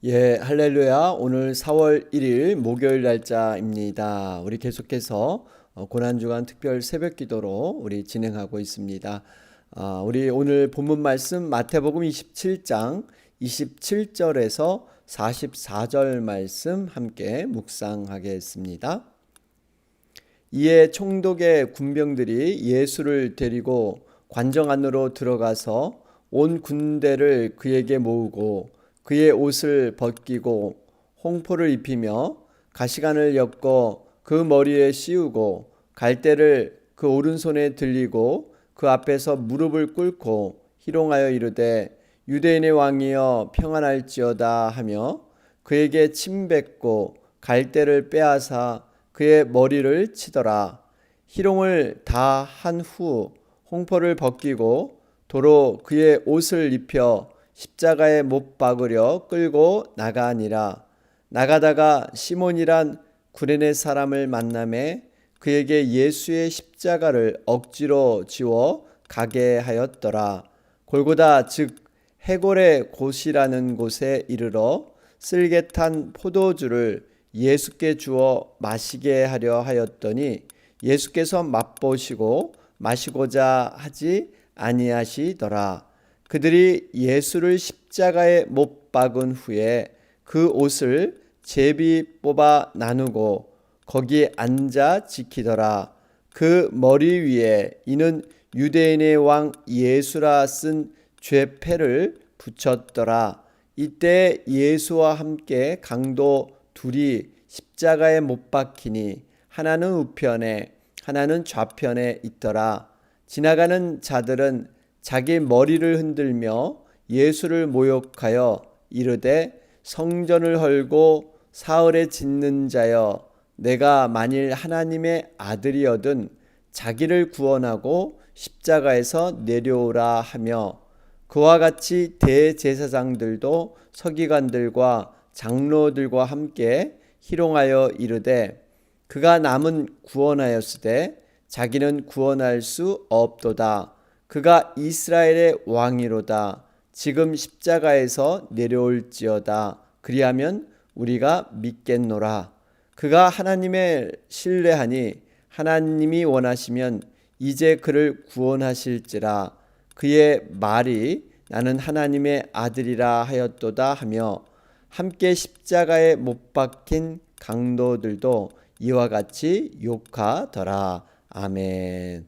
할렐루야. 오늘 4월 1일 목요일 날짜입니다. 우리 계속해서 고난주간 특별 새벽 기도로 우리 진행하고 있습니다. 우리 오늘 본문 말씀 마태복음 27장 27절에서 44절 말씀 함께 묵상하겠습니다. 이에 총독의 군병들이 예수를 데리고 관정 안으로 들어가서 온 군대를 그에게 모으고 그의 옷을 벗기고 홍포를 입히며 가시관을 엮어 그 머리에 씌우고 갈대를 그 오른손에 들리고 그 앞에서 무릎을 꿇고 희롱하여 이르되 유대인의 왕이여 평안할지어다 하며 그에게 침 뱉고 갈대를 빼앗아 그의 머리를 치더라. 희롱을 다 한 후 홍포를 벗기고 도로 그의 옷을 입혀 십자가에 못 박으려 끌고 나가니라. 나가다가 시몬이란 구레네 사람을 만나매 그에게 예수의 십자가를 억지로 지워 가게 하였더라. 골고다 즉 해골의 곳이라는 곳에 이르러 쓸개 탄 포도주를 예수께 주어 마시게 하려 하였더니 예수께서 맛보시고 마시고자 하지 아니하시더라. 그들이 예수를 십자가에 못 박은 후에 그 옷을 제비 뽑아 나누고 거기에 앉아 지키더라. 그 머리 위에 이는 유대인의 왕 예수라 쓴 죄패를 붙였더라. 이때 예수와 함께 강도 둘이 십자가에 못 박히니 하나는 우편에 하나는 좌편에 있더라. 지나가는 자들은 자기 머리를 흔들며 예수를 모욕하여 이르되 성전을 헐고 사흘에 짓는 자여 내가 만일 하나님의 아들이어든 자기를 구원하고 십자가에서 내려오라 하며 그와 같이 대제사장들도 서기관들과 장로들과 함께 희롱하여 이르되 그가 남은 구원하였으되 자기는 구원할 수 없도다. 그가 이스라엘의 왕이로다. 지금 십자가에서 내려올지어다. 그리하면 우리가 믿겠노라. 그가 하나님의 신뢰하니 하나님이 원하시면 이제 그를 구원하실지라. 그의 말이 나는 하나님의 아들이라 하였도다 하며 함께 십자가에 못 박힌 강도들도 이와 같이 욕하더라. 아멘.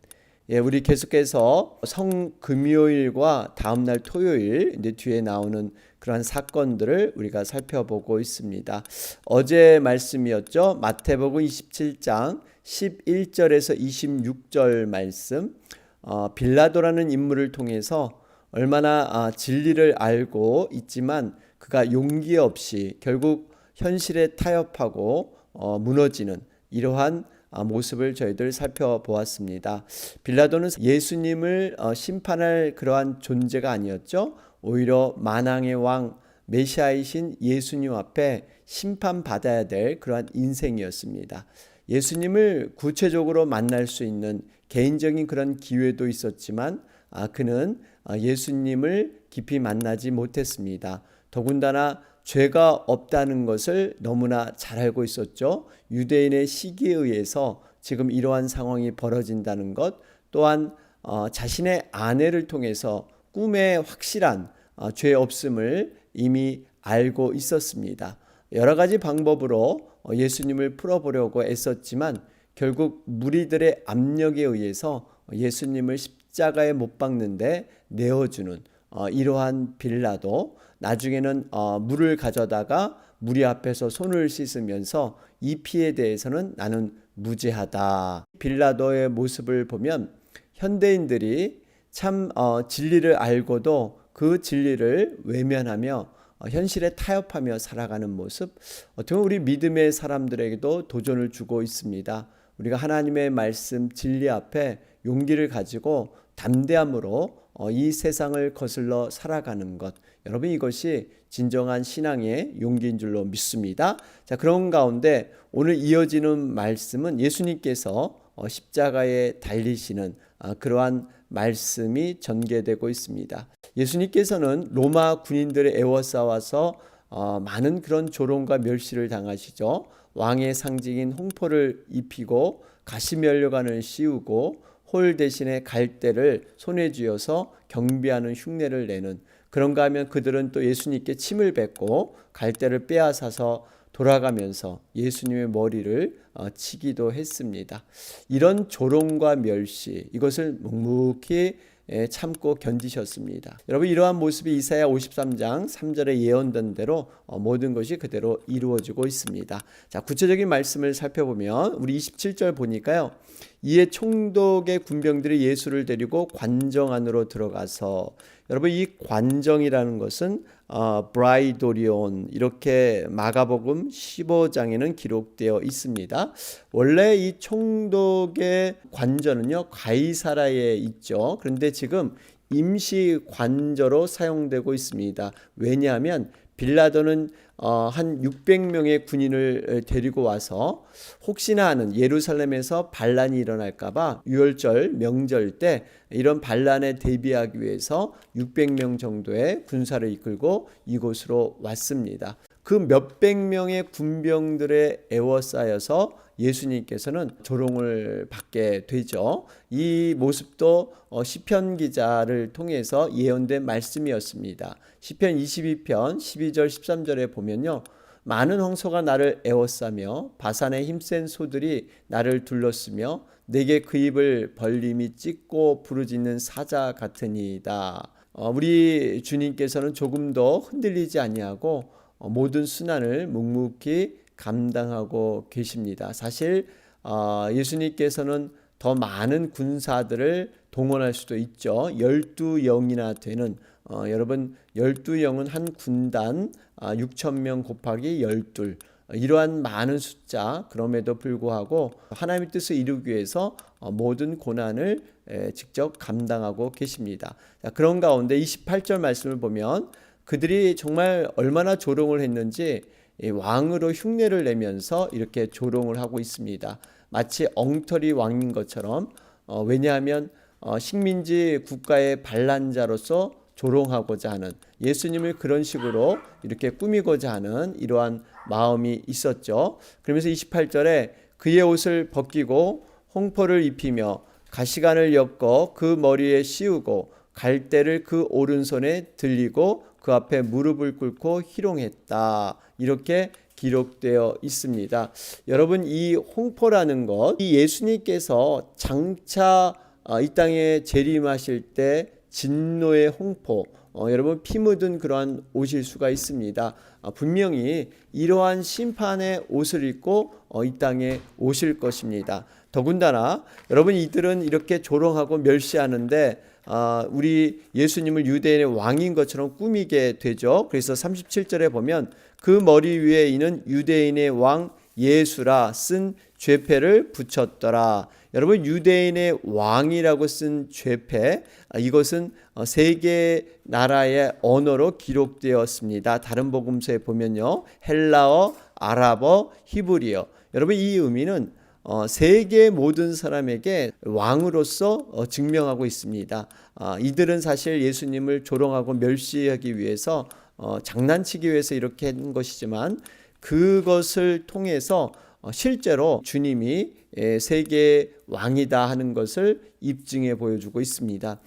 우리 계속해서 성금요일과 다음날 토요일 이제 뒤에 나오는 그러한 사건들을 우리가 살펴보고 있습니다. 어제 말씀이었죠. 마태복음 27장 11절에서 26절 말씀. 빌라도라는 인물을 통해서 얼마나 진리를 알고 있지만 그가 용기 없이 결국 현실에 타협하고 무너지는 이러한 모습을 저희들 살펴보았습니다. 빌라도는 예수님을 심판할 그러한 존재가 아니었죠. 오히려 만왕의 왕 메시아이신 예수님 앞에 심판받아야 될 그러한 인생이었습니다. 예수님을 구체적으로 만날 수 있는 개인적인 그런 기회도 있었지만 그는 예수님을 깊이 만나지 못했습니다. 더군다나 죄가 없다는 것을 너무나 잘 알고 있었죠. 유대인의 시기에 의해서 지금 이러한 상황이 벌어진다는 것, 또한 자신의 아내를 통해서 꿈에 확실한 죄 없음을 이미 알고 있었습니다. 여러 가지 방법으로 예수님을 풀어보려고 애썼지만 결국 무리들의 압력에 의해서 예수님을 십자가에 못 박는데 내어주는 이러한 빌라도, 나중에는 물을 가져다가 무리 앞에서 손을 씻으면서 이 피에 대해서는 나는 무죄하다. 빌라도의 모습을 보면 현대인들이 참 진리를 알고도 그 진리를 외면하며 현실에 타협하며 살아가는 모습, 어떻게 보면 우리 믿음의 사람들에게도 도전을 주고 있습니다. 우리가 하나님의 말씀 진리 앞에 용기를 가지고 담대함으로 이 세상을 거슬러 살아가는 것, 여러분 이것이 진정한 신앙의 용기인 줄로 믿습니다. 자, 그런 가운데 오늘 이어지는 말씀은 예수님께서 십자가에 달리시는 그러한 말씀이 전개되고 있습니다. 예수님께서는 로마 군인들을 에워싸와서 많은 그런 조롱과 멸시를 당하시죠. 왕의 상징인 홍포를 입히고 가시면류관을 씌우고 홀 대신에 갈대를 손에 쥐어서 경비하는 흉내를 내는, 그런가 하면 그들은 또 예수님께 침을 뱉고 갈대를 빼앗아서 돌아가면서 예수님의 머리를 치기도 했습니다. 이런 조롱과 멸시, 이것을 묵묵히 참고 견디셨습니다. 여러분, 이러한 모습이 이사야 53장 3절에 예언된 대로 모든 것이 그대로 이루어지고 있습니다. 자, 구체적인 말씀을 살펴보면 우리 27절 보니까요. 이에 총독의 군병들이 예수를 데리고 관정 안으로 들어가서, 여러분 이 관정이라는 것은 브라이도리온, 이렇게 마가복음 15장에는 기록되어 있습니다. 원래 이 총독의 관저는요 가이사라에 있죠. 그런데 지금 임시 관저로 사용되고 있습니다. 왜냐하면 빌라도는 한 600명의 군인을 데리고 와서 혹시나 하는 예루살렘에서 반란이 일어날까봐 유월절 명절 때 이런 반란에 대비하기 위해서 600명 정도의 군사를 이끌고 이곳으로 왔습니다. 그 몇백 명의 군병들에 에워싸여서 예수님께서는 조롱을 받게 되죠. 이 모습도 시편 기자를 통해서 예언된 말씀이었습니다. 시편 22편 12절 13절에 보면요. 많은 황소가 나를 에워싸며 바산의 힘센 소들이 나를 둘렀으며 내게 그 입을 벌림이 찢고 부르짖는 사자 같으니이다. 우리 주님께서는 조금도 흔들리지 아니하고 모든 순환을 묵묵히 감당하고 계십니다. 사실 예수님께서는 더 많은 군사들을 동원할 수도 있죠. 12영이나 되는, 여러분 12영은 한 군단 6,000명 곱하기 12, 이러한 많은 숫자, 그럼에도 불구하고 하나님의 뜻을 이루기 위해서 모든 고난을 직접 감당하고 계십니다. 그런 가운데 28절 말씀을 보면 그들이 정말 얼마나 조롱을 했는지 왕으로 흉내를 내면서 이렇게 조롱을 하고 있습니다. 마치 엉터리 왕인 것처럼, 왜냐하면 식민지 국가의 반란자로서 조롱하고자 하는, 예수님을 그런 식으로 이렇게 꾸미고자 하는 이러한 마음이 있었죠. 그러면서 28절에 그의 옷을 벗기고 홍포를 입히며 가시관을 엮어 그 머리에 씌우고 갈대를 그 오른손에 들리고 그 앞에 무릎을 꿇고 희롱했다. 이렇게 기록되어 있습니다. 여러분, 이 홍포라는 것, 이 예수님께서 장차 이 땅에 재림하실 때 진노의 홍포, 여러분 피 묻은 그러한 옷일 수가 있습니다. 분명히 이러한 심판의 옷을 입고 이 땅에 오실 것입니다. 더군다나 여러분, 이들은 이렇게 조롱하고 멸시하는데 우리 예수님을 유대인의 왕인 것처럼 꾸미게 되죠. 그래서 37절에 보면 그 머리 위에 이는 유대인의 왕 예수라 쓴 죄패를 붙였더라. 여러분, 유대인의 왕이라고 쓴 죄패, 이것은 세 개 나라의 언어로 기록되었습니다. 다른 복음서에 보면요, 헬라어, 아랍어, 히브리어. 여러분, 이 의미는 세계 모든 사람에게 왕으로서 증명하고 있습니다. 이들은 사실 예수님을 조롱하고 멸시하기 위해서 장난치기 위해서 이렇게 한 것이지만, 그것을 통해서 실제로 주님이 세계 왕이다 하는 것을 입증해 보여주고 있습니다.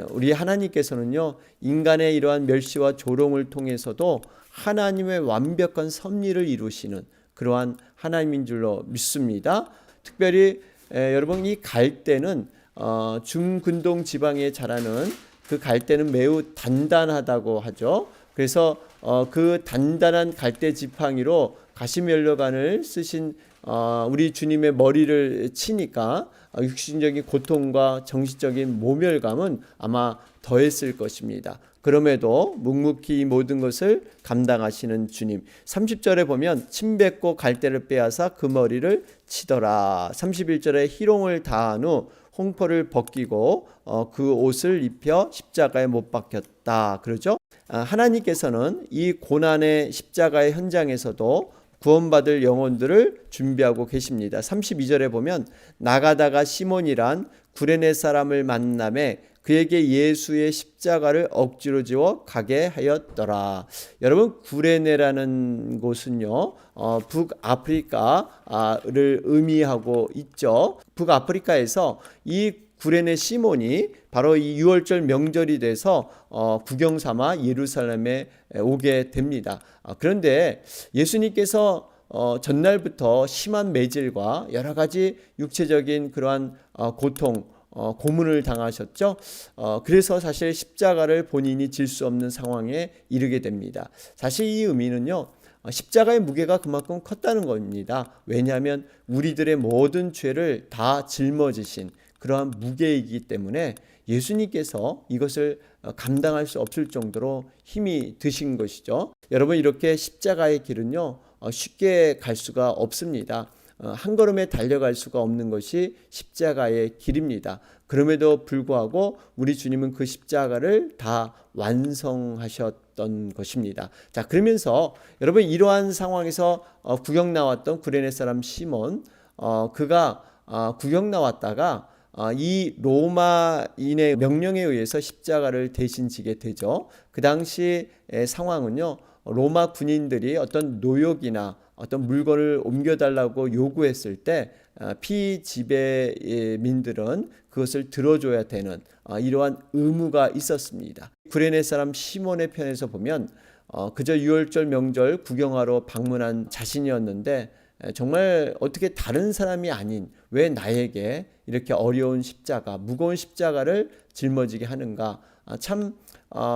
우리 하나님께서는요, 인간의 이러한 멸시와 조롱을 통해서도 하나님의 완벽한 섭리를 이루시는 그러한 하나님인 줄로 믿습니다. 특별히 여러분, 이 갈대는 중근동 지방에 자라는 그 갈대는 매우 단단하다고 하죠. 그래서 그 단단한 갈대 지팡이로 가시면류관을 쓰신 우리 주님의 머리를 치니까 육신적인 고통과 정신적인 모멸감은 아마 더했을 것입니다. 그럼에도 묵묵히 모든 것을 감당하시는 주님. 30절에 보면 침 뱉고 갈대를 빼앗아 그 머리를 치더라. 31절에 희롱을 다한 후 홍포를 벗기고 그 옷을 입혀 십자가에 못 박혔다. 그러죠? 하나님께서는 이 고난의 십자가의 현장에서도 구원받을 영혼들을 준비하고 계십니다. 32절에 보면 나가다가 시몬이란 구레네 사람을 만남에 그에게 예수의 십자가를 억지로 지워 가게 하였더라. 여러분, 구레네라는 곳은요, 북아프리카를 의미하고 있죠. 북아프리카에서 이 구레네 시몬이 바로 이 유월절 명절이 돼서 구경 삼아 예루살렘에 오게 됩니다. 그런데 예수님께서 전날부터 심한 매질과 여러 가지 육체적인 그러한 고통, 고문을 당하셨죠. 그래서 사실 십자가를 본인이 질 수 없는 상황에 이르게 됩니다. 사실 이 의미는요, 십자가의 무게가 그만큼 컸다는 겁니다. 왜냐하면 우리들의 모든 죄를 다 짊어지신 그러한 무게이기 때문에 예수님께서 이것을 감당할 수 없을 정도로 힘이 드신 것이죠. 여러분, 이렇게 십자가의 길은요, 쉽게 갈 수가 없습니다. 한 걸음에 달려갈 수가 없는 것이 십자가의 길입니다. 그럼에도 불구하고 우리 주님은 그 십자가를 다 완성하셨던 것입니다. 자, 그러면서 여러분, 이러한 상황에서 구경 나왔던 구레네 사람 시몬, 그가 구경 나왔다가 이 로마인의 명령에 의해서 십자가를 대신 지게 되죠. 그 당시 상황은요, 로마 군인들이 어떤 노역이나 어떤 물건을 옮겨달라고 요구했을 때 피지배민들은 그것을 들어줘야 되는 이러한 의무가 있었습니다. 구레네 사람 시몬의 편에서 보면 그저 유월절 명절 구경하러 방문한 자신이었는데 정말 어떻게 다른 사람이 아닌 왜 나에게 이렇게 어려운 십자가, 무거운 십자가를 짊어지게 하는가, 참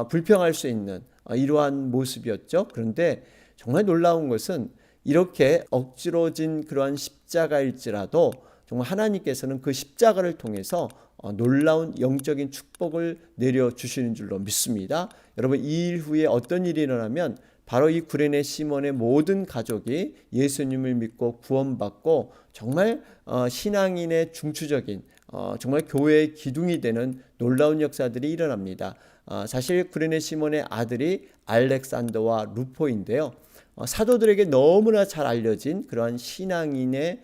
불평할 수 있는 이러한 모습이었죠. 그런데 정말 놀라운 것은 이렇게 억지로 진 그러한 십자가일지라도 정말 하나님께서는 그 십자가를 통해서 놀라운 영적인 축복을 내려주시는 줄로 믿습니다. 여러분, 이 일 후에 어떤 일이 일어나면 바로 이 구레네 시몬의 모든 가족이 예수님을 믿고 구원받고 정말 신앙인의 중추적인 정말 교회의 기둥이 되는 놀라운 역사들이 일어납니다. 사실 구레네 시몬의 아들이 알렉산더와 루포인데요. 사도들에게 너무나 잘 알려진 그러한 신앙인의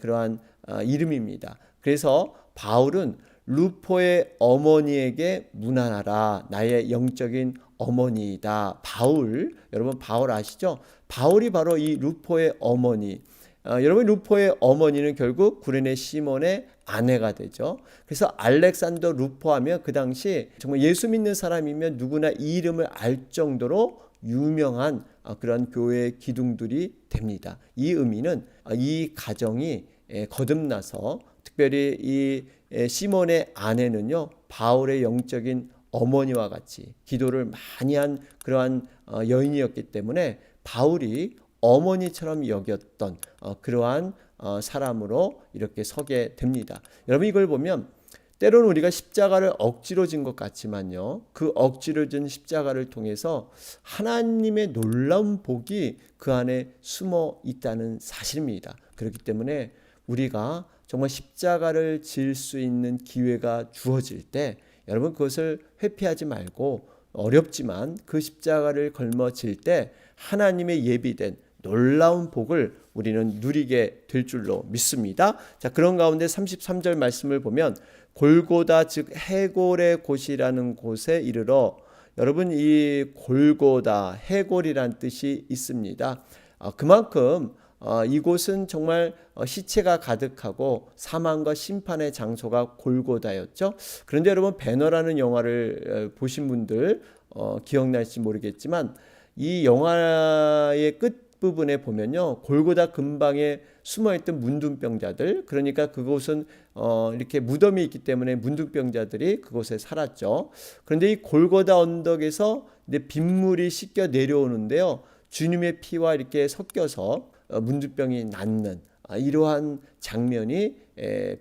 그러한 이름입니다. 그래서 바울은 루포의 어머니에게 문안하라. 나의 영적인 어머니이다. 바울, 여러분 바울 아시죠? 바울이 바로 이 루포의 어머니. 여러분, 루포의 어머니는 결국 구레네 시몬의 아내가 되죠. 그래서 알렉산더 루포하면 그 당시 정말 예수 믿는 사람이면 누구나 이 이름을 알 정도로 유명한 그런 교회의 기둥들이 됩니다. 이 의미는 이 가정이 거듭나서 특별히 이 시몬의 아내는요, 바울의 영적인 어머니와 같이 기도를 많이 한 그러한 여인이었기 때문에 바울이 어머니처럼 여겼던 그러한 사람으로 이렇게 서게 됩니다. 여러분, 이걸 보면 때로는 우리가 십자가를 억지로 진 것 같지만요, 그 억지로 진 십자가를 통해서 하나님의 놀라운 복이 그 안에 숨어 있다는 사실입니다. 그렇기 때문에 우리가 정말 십자가를 질 수 있는 기회가 주어질 때 여러분, 그것을 회피하지 말고 어렵지만 그 십자가를 걸머질 때 하나님의 예비된 놀라운 복을 우리는 누리게 될 줄로 믿습니다. 자, 그런 가운데 33절 말씀을 보면 골고다 즉 해골의 곳이라는 곳에 이르러, 여러분, 이 골고다 해골이란 뜻이 있습니다. 그만큼 이곳은 정말 시체가 가득하고 사망과 심판의 장소가 골고다였죠. 그런데 여러분, 배너라는 영화를 보신 분들 기억날지 모르겠지만 이 영화의 끝부분에 보면요, 골고다 근방에 숨어있던 문둥병자들, 그러니까 그곳은 이렇게 무덤이 있기 때문에 문둥병자들이 그곳에 살았죠. 그런데 이 골고다 언덕에서 빗물이 씻겨 내려오는데요, 주님의 피와 이렇게 섞여서 문둥병이 낫는 이러한 장면이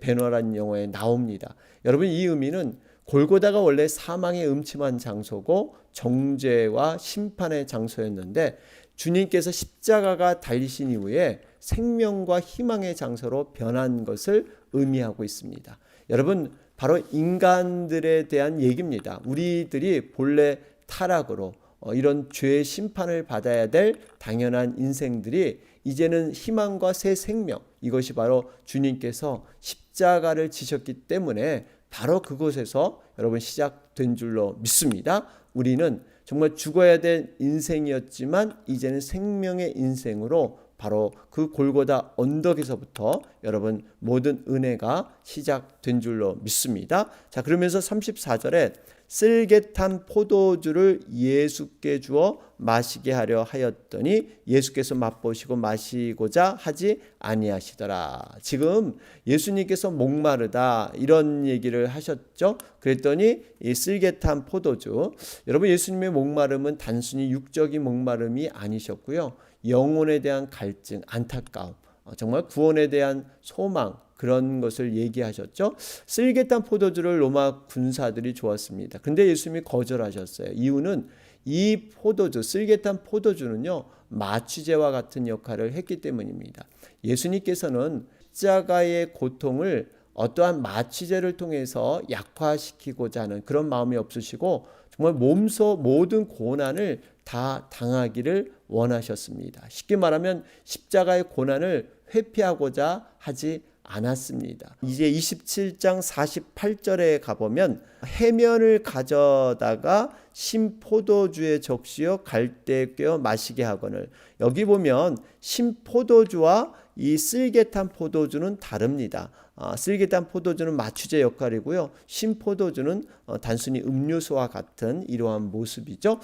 베너라는 영화에 나옵니다. 여러분, 이 의미는 골고다가 원래 사망의 음침한 장소고 정죄와 심판의 장소였는데 주님께서 십자가가 달리신 이후에 생명과 희망의 장소로 변한 것을 의미하고 있습니다. 여러분, 바로 인간들에 대한 얘기입니다. 우리들이 본래 타락으로 이런 죄의 심판을 받아야 될 당연한 인생들이 이제는 희망과 새 생명, 이것이 바로 주님께서 십자가를 지셨기 때문에 바로 그곳에서 여러분 시작된 줄로 믿습니다. 우리는 정말 죽어야 될 인생이었지만 이제는 생명의 인생으로 바로 그 골고다 언덕에서부터 여러분 모든 은혜가 시작된 줄로 믿습니다. 자, 그러면서 34절에 쓸개탄 포도주를 예수께 주어 마시게 하려 하였더니 예수께서 맛보시고 마시고자 하지 아니하시더라. 지금 예수님께서 목마르다 이런 얘기를 하셨죠. 그랬더니 이 쓸개탄 포도주, 여러분 예수님의 목마름은 단순히 육적인 목마름이 아니셨고요. 영혼에 대한 갈증, 안타까움, 정말 구원에 대한 소망, 그런 것을 얘기하셨죠. 쓸개탄 포도주를 로마 군사들이 좋았습니다. 근데 예수님이 거절하셨어요. 이유는 이 포도주, 쓸개탄 포도주는요, 마취제와 같은 역할을 했기 때문입니다. 예수님께서는 십자가의 고통을 어떠한 마취제를 통해서 약화시키고자 하는 그런 마음이 없으시고 정말 몸소 모든 고난을 다 당하기를 원하셨습니다. 쉽게 말하면 십자가의 고난을 회피하고자 하지 않았습니다. 이제 27장 48절에 가보면 해면을 가져다가 신포도주에 적시어 갈대에 꿰어 마시게 하거늘, 여기 보면 신포도주와 이 쓸개탄 포도주는 다릅니다. 쓸개탄 포도주는 마취제 역할이고요. 신포도주는 단순히 음료수와 같은 이러한 모습이죠.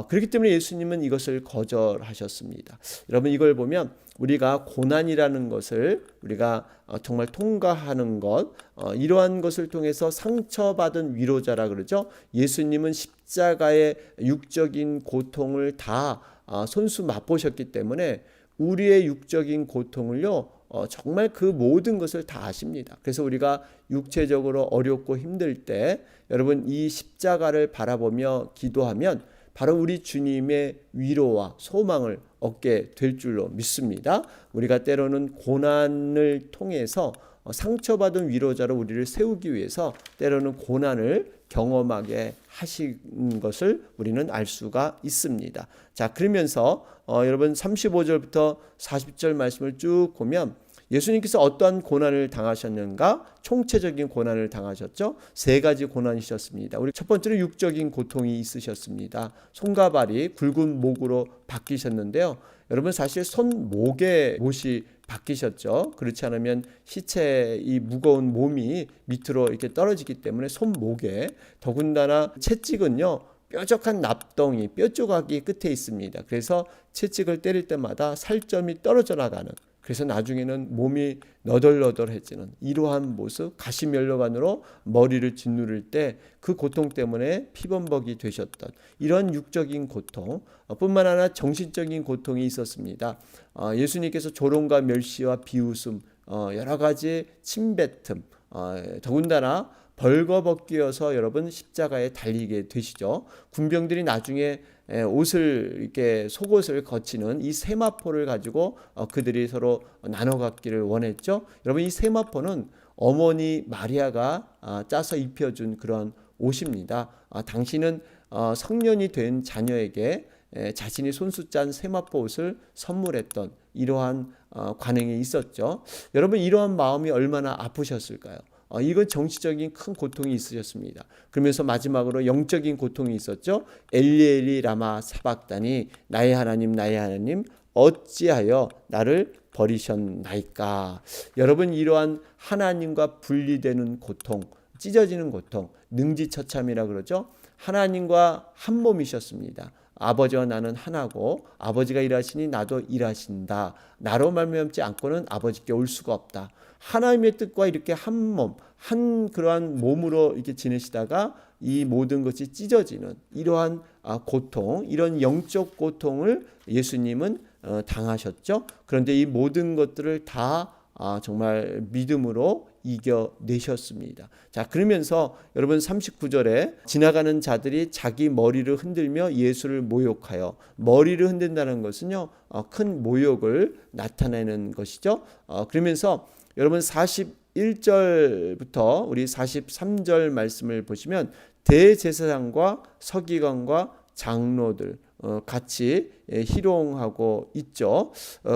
그렇기 때문에 예수님은 이것을 거절하셨습니다. 여러분 이걸 보면 우리가 고난이라는 것을 우리가 정말 통과하는 것, 이러한 것을 통해서 상처받은 위로자라 그러죠. 예수님은 십자가의 육적인 고통을 다 손수 맛보셨기 때문에 우리의 육적인 고통을요, 정말 그 모든 것을 다 아십니다. 그래서 우리가 육체적으로 어렵고 힘들 때 여러분 이 십자가를 바라보며 기도하면 바로 우리 주님의 위로와 소망을 얻게 될 줄로 믿습니다. 우리가 때로는 고난을 통해서 상처받은 위로자로 우리를 세우기 위해서 때로는 고난을 경험하게 하신 것을 우리는 알 수가 있습니다. 자, 그러면서 여러분 35절부터 40절 말씀을 쭉 보면 예수님께서 어떠한 고난을 당하셨는가? 총체적인 고난을 당하셨죠. 세 가지 고난이셨습니다. 우리 첫 번째로 육적인 고통이 있으셨습니다. 손과 발이 굵은 목으로 바뀌셨는데요. 여러분 사실 손목에 못이 바뀌셨죠. 그렇지 않으면 시체의 이 무거운 몸이 밑으로 이렇게 떨어지기 때문에 손목에, 더군다나 채찍은요, 뾰족한 납덩이, 뼈 조각이 끝에 있습니다. 그래서 채찍을 때릴 때마다 살점이 떨어져 나가는, 그래서 나중에는 몸이 너덜너덜해지는 이러한 모습, 가시면류관으로 머리를 짓누를 때 그 고통 때문에 피범벅이 되셨던 이런 육적인 고통 뿐만 아니라 정신적인 고통이 있었습니다. 예수님께서 조롱과 멸시와 비웃음, 여러 가지 침뱉음, 더군다나 벌거벗기어서 여러분 십자가에 달리게 되시죠. 군병들이 나중에 옷을 이렇게 속옷을 거치는 이 세마포를 가지고 그들이 서로 나눠 갖기를 원했죠. 여러분 이 세마포는 어머니 마리아가 짜서 입혀준 그런 옷입니다. 당신은 성년이 된 자녀에게 자신이 손수 짠 세마포 옷을 선물했던 이러한 관행이 있었죠. 여러분 이러한 마음이 얼마나 아프셨을까요? 이건 정치적인 큰 고통이 있으셨습니다. 그러면서 마지막으로 영적인 고통이 있었죠. 엘리 라마 사박다니, 나의 하나님 어찌하여 나를 버리셨나이까. 여러분 이러한 하나님과 분리되는 고통, 찢어지는 고통, 능지처참이라 그러죠. 하나님과 한 몸이셨습니다. 아버지와 나는 하나고 아버지가 일하시니 나도 일하신다. 나로 말미암지 않고는 아버지께 올 수가 없다. 하나님의 뜻과 이렇게 한 몸, 한 그러한 몸으로 이렇게 지내시다가 이 모든 것이 찢어지는 이러한 고통, 이런 영적 고통을 예수님은 당하셨죠. 그런데 이 모든 것들을 다 정말 믿음으로 이겨내셨습니다. 자, 그러면서 여러분 39절에 지나가는 자들이 자기 머리를 흔들며 예수를 모욕하여, 머리를 흔든다는 것은요, 큰 모욕을 나타내는 것이죠. 그러면서 여러분 41절부터 우리 43절 말씀을 보시면 대제사장과 서기관과 장로들 같이 희롱하고 있죠.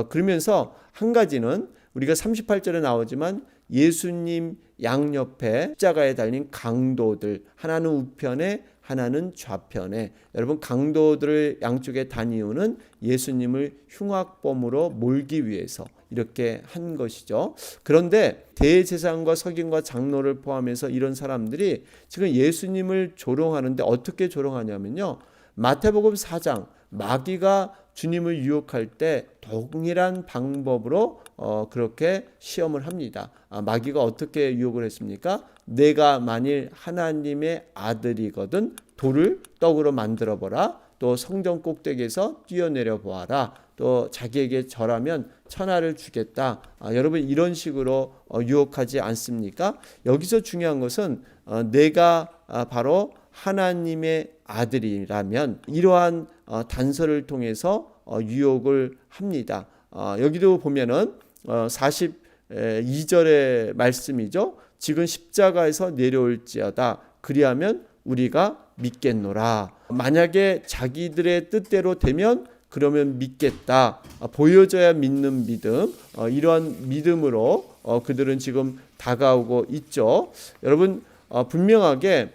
그러면서 한 가지는 우리가 38절에 나오지만 예수님 양옆에 십자가에 달린 강도들, 하나는 우편에 하나는 좌편에, 여러분 강도들을 양쪽에 단 이유는 예수님을 흉악범으로 몰기 위해서 이렇게 한 것이죠. 그런데 대제사장과 서기관과 장로를 포함해서 이런 사람들이 지금 예수님을 조롱하는데 어떻게 조롱하냐면요, 마태복음 4장 마귀가 주님을 유혹할 때 동일한 방법으로 그렇게 시험을 합니다. 마귀가 어떻게 유혹을 했습니까? 내가 만일 하나님의 아들이거든 돌을 떡으로 만들어 보라. 또 성전 꼭대기에서 뛰어내려 보아라. 또 자기에게 절하면 천하를 주겠다. 여러분 이런 식으로 유혹하지 않습니까? 여기서 중요한 것은 내가 바로 하나님의 아들이라면 이러한 단서를 통해서 유혹을 합니다. 여기도 보면은 42절의 말씀이죠. 지금 십자가에서 내려올지어다. 그리하면 우리가 믿겠노라. 만약에 자기들의 뜻대로 되면 그러면 믿겠다. 보여줘야 믿는 믿음. 이러한 믿음으로 그들은 지금 다가오고 있죠. 여러분 분명하게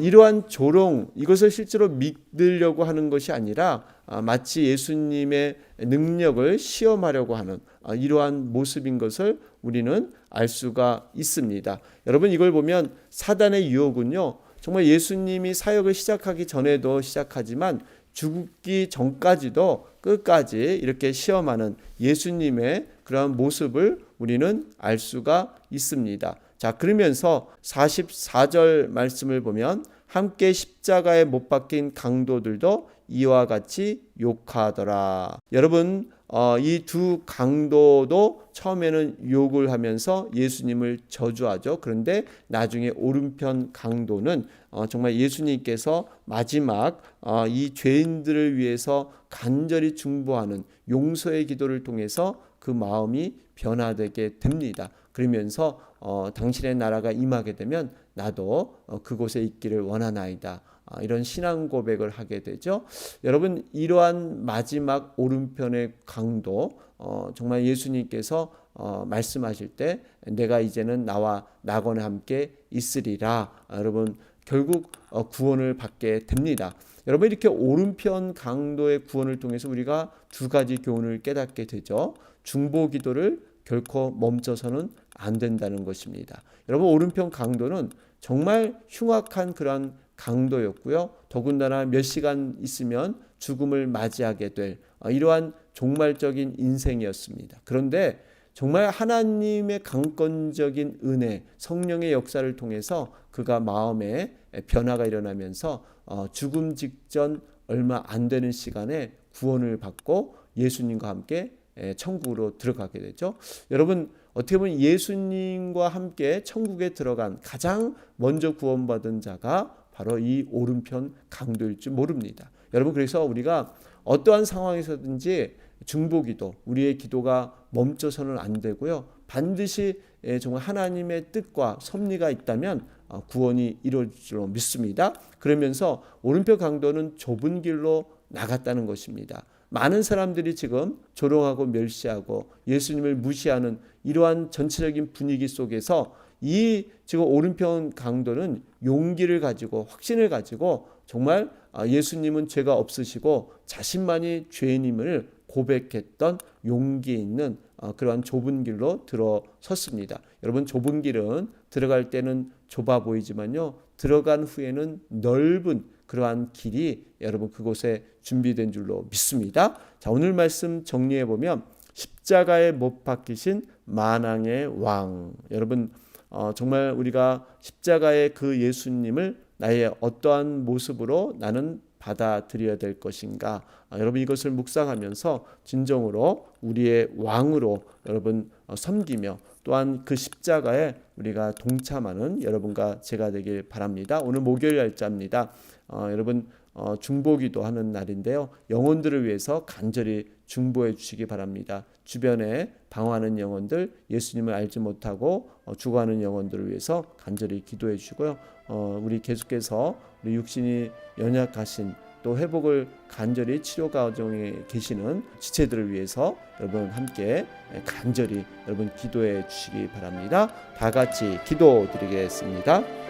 이러한 조롱, 이것을 실제로 믿으려고 하는 것이 아니라 마치 예수님의 능력을 시험하려고 하는 이러한 모습인 것을 우리는 알 수가 있습니다. 여러분 이걸 보면 사단의 유혹은요, 정말 예수님이 사역을 시작하기 전에도 시작하지만 죽기 전까지도 끝까지 이렇게 시험하는 예수님의 그러한 모습을 우리는 알 수가 있습니다. 자, 그러면서 44절 말씀을 보면 함께 십자가에 못 박힌 강도들도 이와 같이 욕하더라. 여러분 이 두 강도도 처음에는 욕을 하면서 예수님을 저주하죠. 그런데 나중에 오른편 강도는 정말 예수님께서 마지막 이 죄인들을 위해서 간절히 중보하는 용서의 기도를 통해서 그 마음이 변화되게 됩니다. 그러면서 당신의 나라가 임하게 되면 나도 그곳에 있기를 원하나이다. 이런 신앙 고백을 하게 되죠. 여러분 이러한 마지막 오른편의 강도 정말 예수님께서 말씀하실 때 내가 이제는 나와 나건에 함께 있으리라. 여러분 결국 구원을 받게 됩니다. 여러분 이렇게 오른편 강도의 구원을 통해서 우리가 두 가지 교훈을 깨닫게 되죠. 중보 기도를 결코 멈춰서는 안 된다는 것입니다. 여러분 오른편 강도는 정말 흉악한 그런 강도였고요. 더군다나 몇 시간 있으면 죽음을 맞이하게 될 이러한 종말적인 인생이었습니다. 그런데 정말 하나님의 강권적인 은혜, 성령의 역사를 통해서 그가 마음에 변화가 일어나면서 죽음 직전 얼마 안 되는 시간에 구원을 받고 예수님과 함께 천국으로 들어가게 되죠. 여러분 어떻게 보면 예수님과 함께 천국에 들어간 가장 먼저 구원받은 자가 바로 이 오른편 강도일 줄 모릅니다. 여러분 그래서 우리가 어떠한 상황에서든지 중보기도, 우리의 기도가 멈춰서는 안 되고요. 반드시 정말 하나님의 뜻과 섭리가 있다면 구원이 이루어질 줄로 믿습니다. 그러면서 오른편 강도는 좁은 길로 나갔다는 것입니다. 많은 사람들이 지금 조롱하고 멸시하고 예수님을 무시하는 이러한 전체적인 분위기 속에서 이 지금 오른편 강도는 용기를 가지고 확신을 가지고 정말 예수님은 죄가 없으시고 자신만이 죄인임을 고백했던 용기 있는 그러한 좁은 길로 들어섰습니다. 여러분 좁은 길은 들어갈 때는 좁아 보이지만요, 들어간 후에는 넓은 그러한 길이 여러분 그곳에 준비된 줄로 믿습니다. 자, 오늘 말씀 정리해 보면 십자가에 못 박히신 만왕의 왕, 여러분 정말 우리가 십자가의 그 예수님을 나의 어떠한 모습으로 나는 받아들여야 될 것인가, 여러분 이것을 묵상하면서 진정으로 우리의 왕으로 여러분 섬기며 또한 그 십자가에 우리가 동참하는 여러분과 제가 되길 바랍니다. 오늘 목요일 날짜입니다. 여러분 중보기도 하는 날인데요. 영혼들을 위해서 간절히 중보해 주시기 바랍니다. 주변에 방황하는 영혼들, 예수님을 알지 못하고 죽어가는 영혼들을 위해서 간절히 기도해 주시고요. 우리 계속해서 우리 육신이 연약하신 또 회복을 간절히 치료 과정에 계시는 지체들을 위해서 여러분 함께 간절히 여러분 기도해 주시기 바랍니다. 다 같이 기도드리겠습니다.